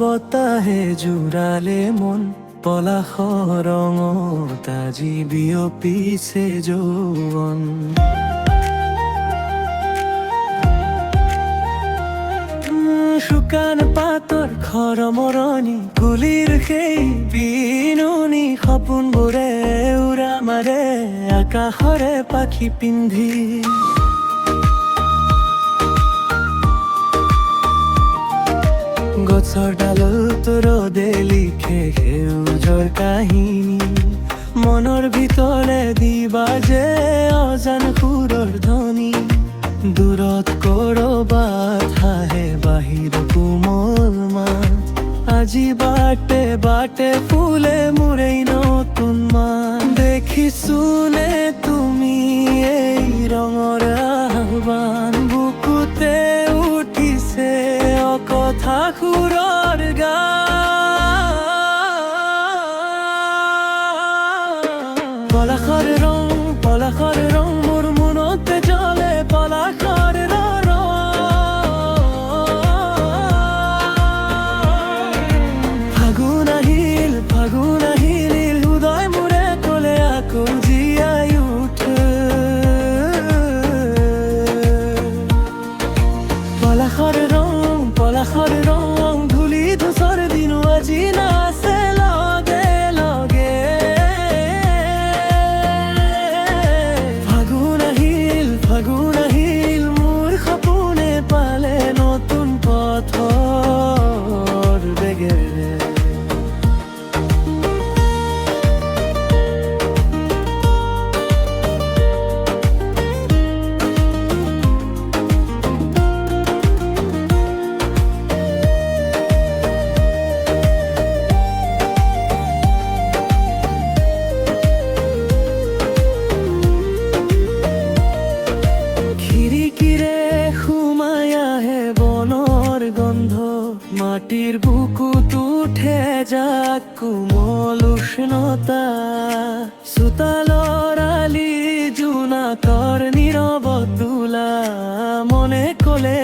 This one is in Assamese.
বতাহে জোৰালে মন পলাশৰ ৰঙত আজি বিয়পিছে যৌৱন। শুকান পাতৰ খৰমৰণি কুলিৰ সেই বিনুনি সপোনবোৰে উৰা মাৰে আকাশৰে পাখি পিন্ধি। গছৰ ডালত ৰ'দে লিখে সেউজৰ কাহিনী, মনৰ ভিতৰেদি বাজে অজান সুৰৰ ধ্বনি। দূৰত কৰবাত হাঁহে বাহিৰ কোমল মাত, আজি বাটে বাটে ফুলে মোৰেই নতুন মান। দেখিছো নে তুমি এই ৰঙৰ আহ্বান, বুকুতে উঠিছে অকথা সুৰৰ গান। পলাশৰ ৰং মোৰ মনতে জ্বলে পলাশৰ ৰং। ফাগুন আহিল হৃদয় মোৰে ক'লে আকৌ জীয়াই উঠে। পলাশৰ ৰং ধূলি ধূসৰ দিনো আজি নাচে লগে লগে। ফাগুন আহিল মোৰ সপোনে পালে নতুন পথৰ বেগেৰে। খিৰিকীৰে সোমাই আহে বনৰ গন্ধ, মাটিৰ বুকুত উঠে যাক কোমল উষ্ণতা। চোতালৰ আলি জোনাকৰ নীৰৱ দোলা, মনে ক'লে